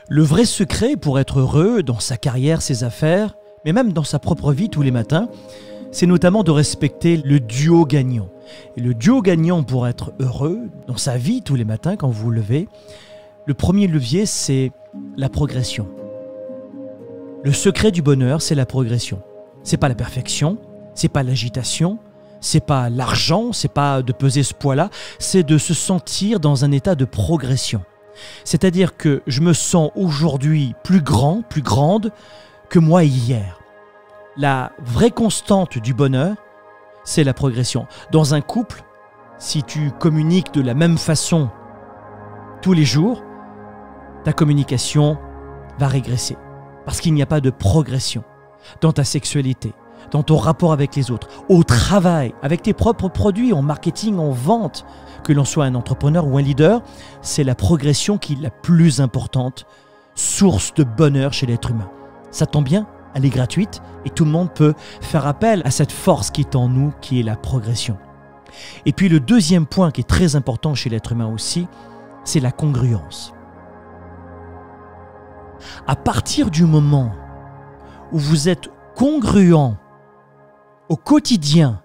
Le vrai secret pour être heureux dans sa carrière, ses affaires, mais même dans sa propre vie tous les matins, c'est notamment de respecter le duo gagnant. Et le duo gagnant pour être heureux dans sa vie tous les matins quand vous vous levez, le premier levier, c'est la progression. Le secret du bonheur, c'est la progression. C'est pas la perfection, c'est pas l'agitation, c'est pas l'argent, c'est pas de peser ce poids-là, c'est de se sentir dans un état de progression. C'est-à-dire que je me sens aujourd'hui plus grand, plus grande que moi hier. La vraie constante du bonheur, c'est la progression. Dans un couple, si tu communiques de la même façon tous les jours, ta communication va régresser. Parce qu'il n'y a pas de progression dans ta sexualité, dans ton rapport avec les autres, au travail, avec tes propres produits, en marketing, en vente. Que l'on soit un entrepreneur ou un leader, c'est la progression qui est la plus importante, source de bonheur chez l'être humain. Ça tombe bien, elle est gratuite et tout le monde peut faire appel à cette force qui est en nous, qui est la progression. Et puis le deuxième point qui est très important chez l'être humain aussi, c'est la congruence. À partir du moment où vous êtes congruent au quotidien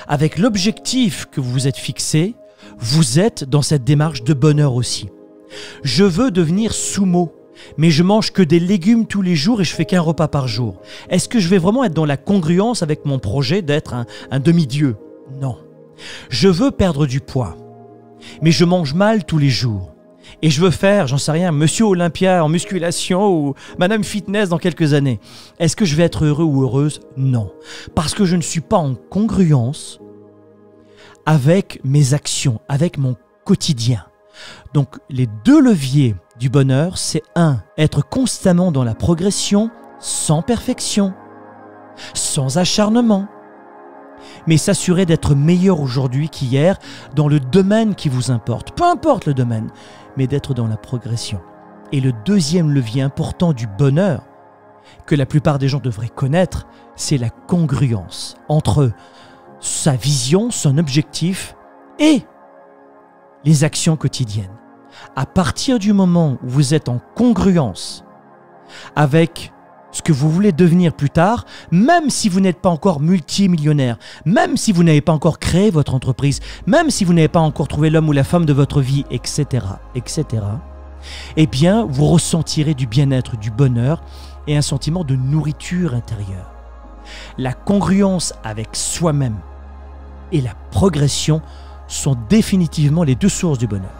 avec l'objectif que vous vous êtes fixé, vous êtes dans cette démarche de bonheur aussi. Je veux devenir sumo, mais je mange que des légumes tous les jours et je fais qu'un repas par jour. Est-ce que je vais vraiment être dans la congruence avec mon projet d'être un demi-dieu? Non. Je veux perdre du poids, mais je mange mal tous les jours. Et je veux faire, j'en sais rien, Monsieur Olympia en musculation ou Madame Fitness dans quelques années. Est-ce que je vais être heureux ou heureuse? Non. Parce que je ne suis pas en congruence avec mes actions, avec mon quotidien. Donc les deux leviers du bonheur, c'est être constamment dans la progression, sans perfection, sans acharnement, mais s'assurer d'être meilleur aujourd'hui qu'hier dans le domaine qui vous importe, peu importe le domaine, mais d'être dans la progression. Et le deuxième levier important du bonheur, que la plupart des gens devraient connaître, c'est la congruence entre sa vision, son objectif et les actions quotidiennes. À partir du moment où vous êtes en congruence avec ce que vous voulez devenir plus tard, même si vous n'êtes pas encore multimillionnaire, même si vous n'avez pas encore créé votre entreprise, même si vous n'avez pas encore trouvé l'homme ou la femme de votre vie, etc., etc., eh bien, vous ressentirez du bien-être, du bonheur et un sentiment de nourriture intérieure. La congruence avec soi-même et la progression sont définitivement les deux sources du bonheur.